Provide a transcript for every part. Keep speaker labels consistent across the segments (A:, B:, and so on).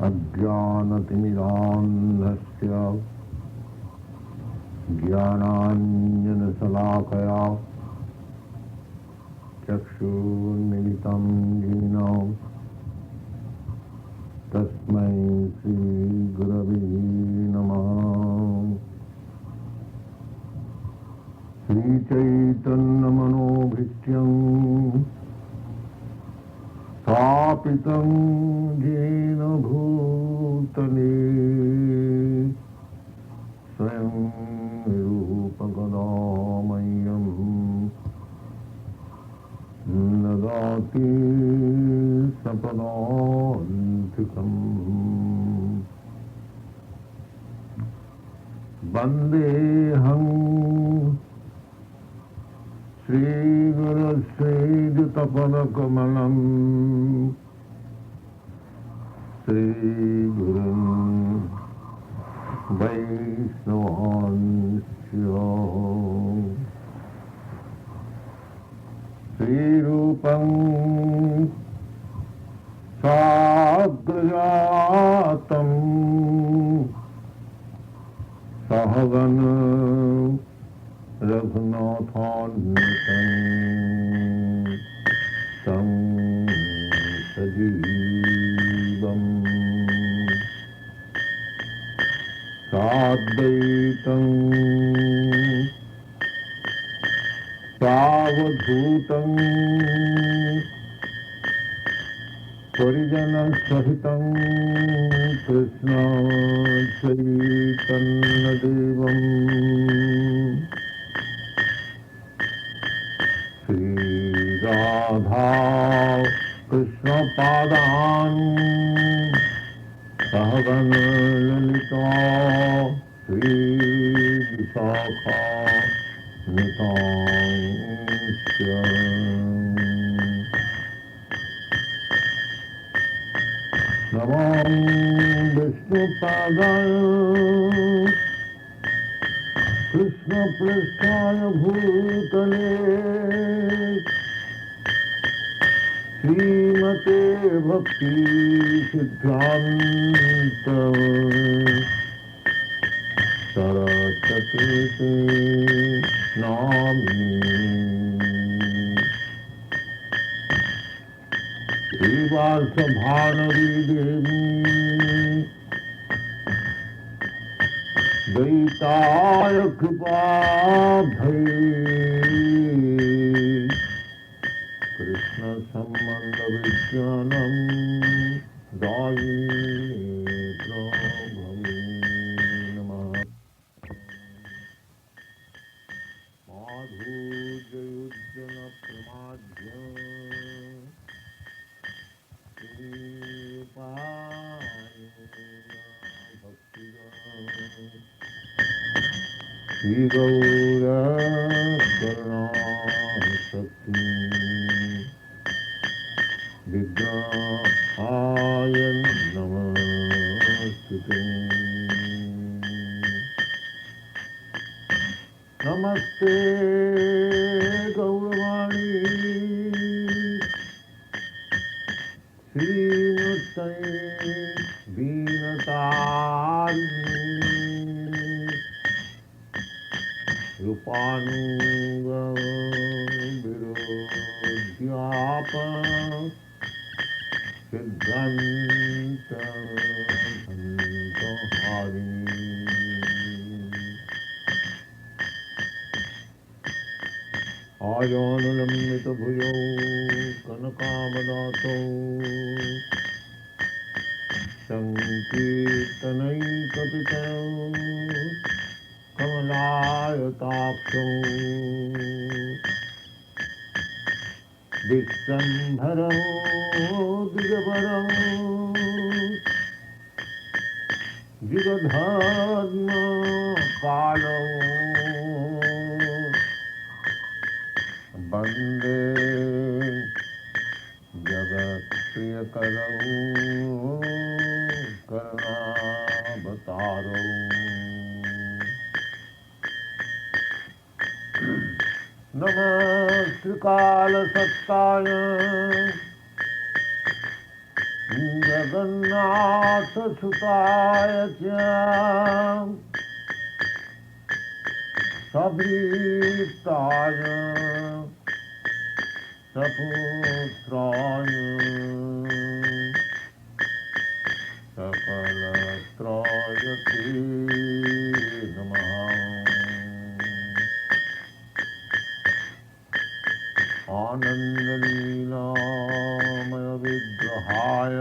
A: अज्ञानतिमिरान्धस्य ज्ञानाञ्जनशलाकया चक्षुर्मिलितं येन तस्मै श्रीगुरवे नमः। श्रीचैतन्यमनोभीष्टं स्थापितं येन भूतले स्वयं रूपकदा मह्यं ददाति सपदान्तिकम्। वन्देऽहं श्रीगुरुश्रीयुतपदकमलं श्रीगुरुं वैष्णवांश्च। श्रीरूपं साग्रजातं सहगण रघुनाथान्वितं तं सजीवं साद्वैतं सावधूतं परिजनसहितं कृष्ण चैतन्यदेवं श्रीराधा कृष्णपादान् सहगण ललिता श्रीविशाखान्वितांश्च। नमो विष्णुपादाय कृष्णपृष्ठाय भूतले श्रीमते भक्ति सिद्धान्त सरस्वती नामिनी। श्रीवासभानवी देवी दैताय कृपा भई कृष्ण संबंध विज्ञानम दायी प्रभवे नमः। माधुर्ययुज्जन प्रमाद्य श्री गौर करुणाशक्ति विद्याय नमस्ते। नमस्ते गौरवाणी श्रीमूर्तये दीनतारिणी रूपानुग विरोध्याप सिद्धांत हारिणी। आजानुलंबित भुजौ कनकावदातौ संकीर्तनैकपितरौ कमलायताक्षौ विश्वम्भरौ द्विजवरौ युगधर्म कालौ वन्दे जगत्प्रियकरौ करुणावतारौ। नमः श्रीकालसत्ताय जगन्नाथसुताय च सभीताय सपुत्राय सकलत्राय ते नमः। आनन्दलीलामय विग्रहाय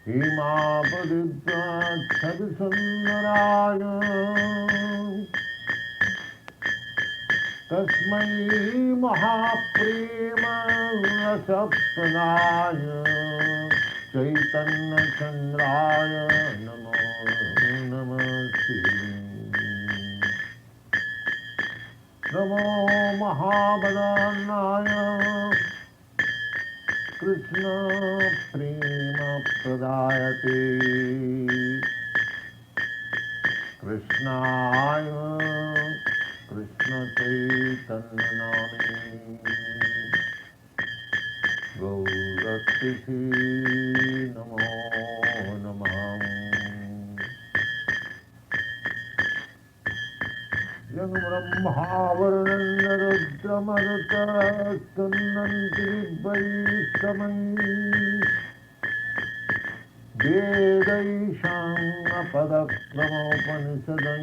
A: हेमापदिव्याच्छविसुन्दराय तस्मै महाप्रेमरसप्रदाय चैतन्यचन्द्राय नमो नमस्ते। नमो महाबलाय कृष्ण प्रेम प्रदायते कृष्णाय कृष्ण चैतन्य नामिने गौरतिथे नमो नमः। यं ब्रह्मा वरुणं रुद्रमरुतस्तुन्नन्ति दिव्यैस्तमैः वेदैशाङ्गपदक्रमोपनिषदं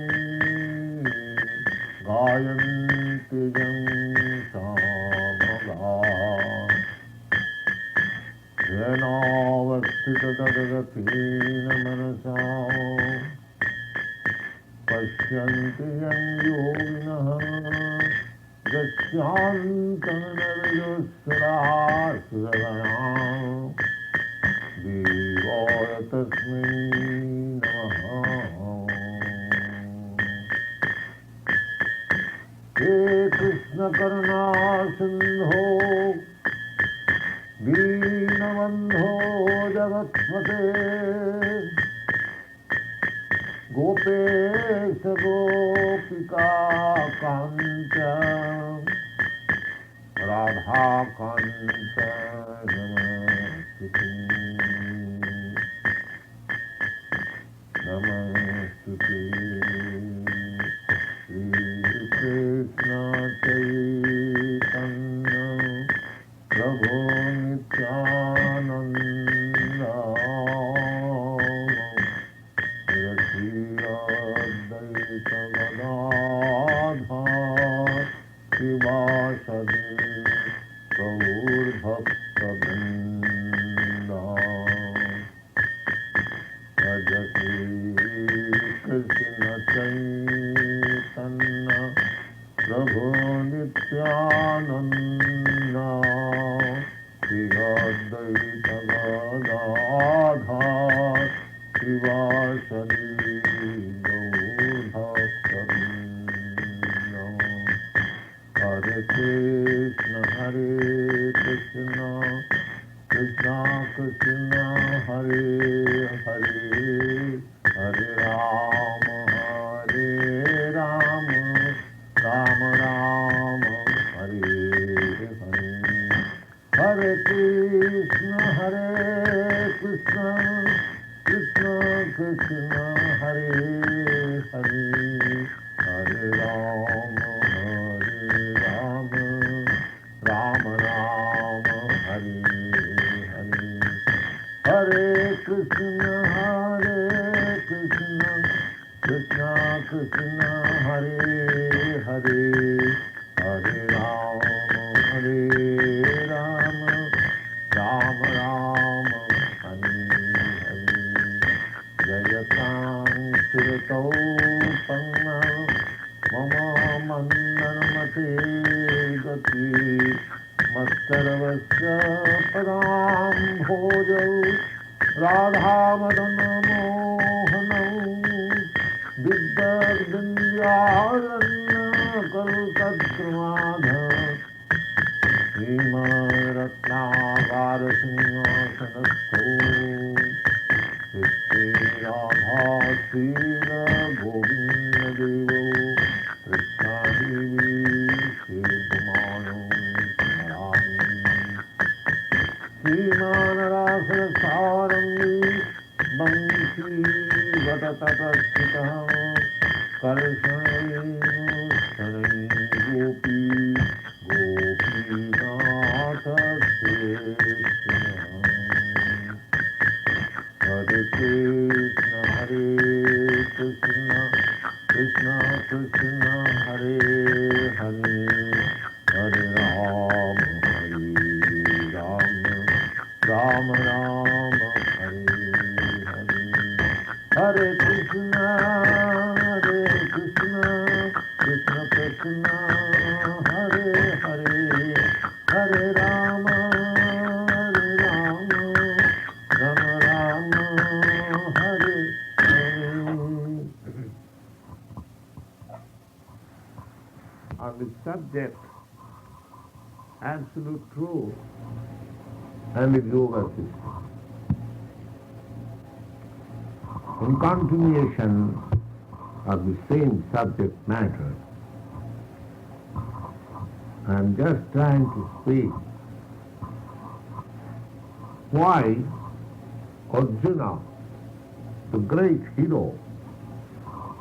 A: गायन्ति यं सामगा येनावस्थिततद्गतेन मनसा पश्यन्ति यं योगिनः गच्छान्तनरजस्रासुरगणा देवाय तस्मै नमः। हे कृष्ण करुणा सिन्धो दीनबन्धो जगत्पते गोपेश गोपिका कांत राधा कांत नमस्ते नमस्ते। श्री कृष्ण चैतन्य प्रभु नित्यानंद अद्वैत गदाधर शिवासदि गौरभक्तवृन्द भज श्री कृष्ण चैतन्य प्रभु नित्यानंद श्री अद्वैत गदाधर शिवासदि हरे कृष्ण कृष्ण कृष्ण हरे हरे हरे राम राम राम राम हरे हरे। हरे कृष्ण कृष्ण कृष्ण हरे हरे हरे राम राम राम हरे हरे। हरे कृष्ण कृष्ण कृष्ण हरे हरे हरे राम राम राम हरे हरे। जयतां श्रुतौ पन्ना मम मन्दनमते गति मत्सर्वस्य पदाम्भोजौ राधामदनमोहनौ विद्यारण्यकल्पद्रुमाध हेमरत्नागारसिंहासनस्थौ श्रीराधाश्रीरगोविन्ददेवौ कृष्णादेवी श्रीभुमानौ स्मरामि। ततस्थितः कर्षणैर्नुष्ठनैः गोपी Gopinath Krishna Hare Krishna Krishna Krishna Hare Hare Hare Ram Ram Ram Hare Hare Hare Krishna Krishna Krishna Hare Hare Hare Rama Rama Rama Hare Hare. On the subject absolute truth and the yoga system. In continuation of the same subject matter, I am just trying to speak why Arjuna, the great hero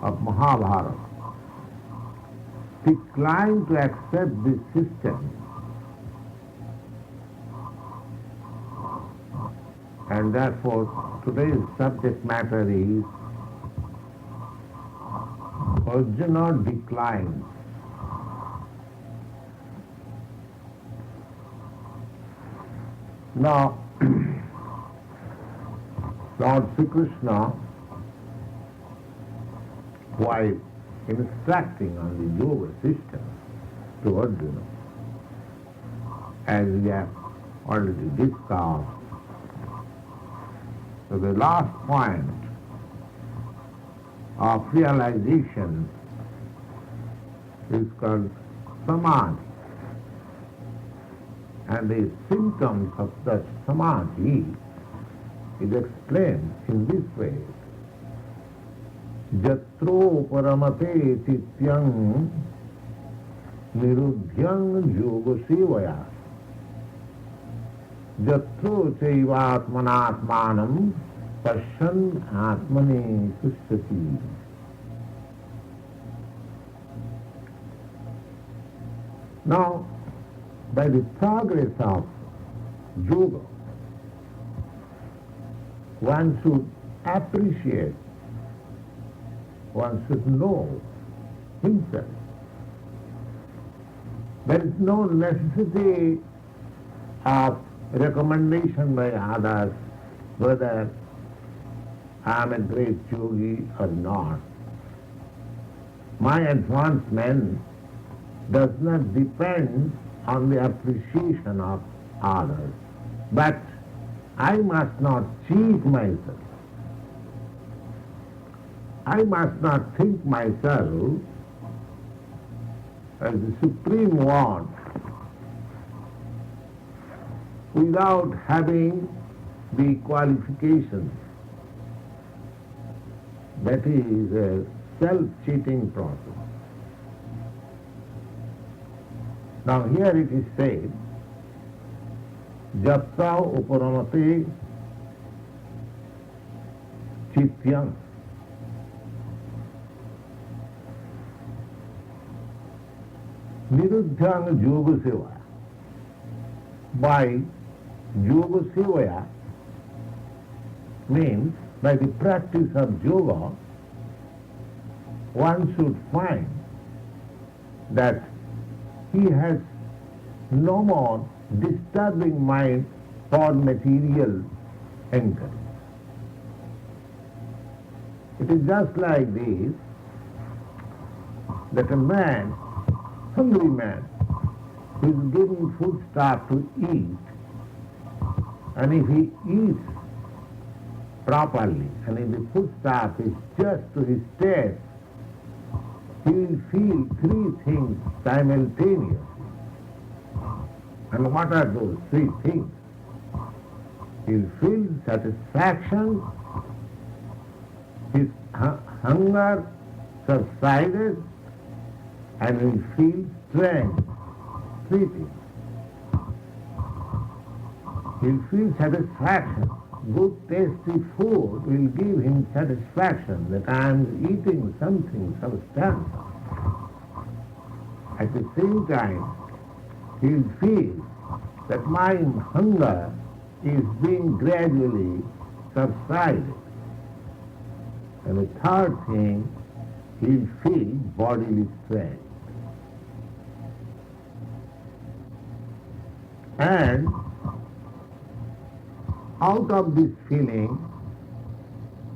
A: of Mahabharata, declined to accept this system, and therefore today's subject matter is Arjuna declines. Now, Lord Sri Krishna, while instructing on the yoga system to Arjuna, as we have already discussed, so the last point of realization is called samadhi, and the symptoms of that samadhi is explained in this way. Jatro paramate tityang niruddhyang yoga sevaya jatro chaivatmanatmanam pasyan atmane sushyati. Now, by the progress of yoga, one should appreciate, one should know himself. There is no necessity of recommendation by others whether I am a great yogi or not. My advancement does not depend on the appreciation of others, but I must not cheat myself. I must not think myself as the supreme one without having the qualifications. That is a self-cheating process. Now here it is said, Jatra uparamate chityam. Niruddhyang yoga sevaya. By yoga sevaya means by the practice of yoga, one should find that he has no more disturbing mind for material encouragement. It is just like this, that a man, hungry man, is given foodstuff to eat, and if he eats properly, and if the foodstuff is just to his taste, he will feel three things simultaneously. And what are those three things? He will feel satisfaction, his hunger subsides, and he will feel strength. Three things. He will feel satisfaction good tasty food will give him satisfaction that I am eating something substantial. At the same time, he will feel that my hunger is being gradually subsided. And the third thing, he will feel bodily strength. And out of this feeling,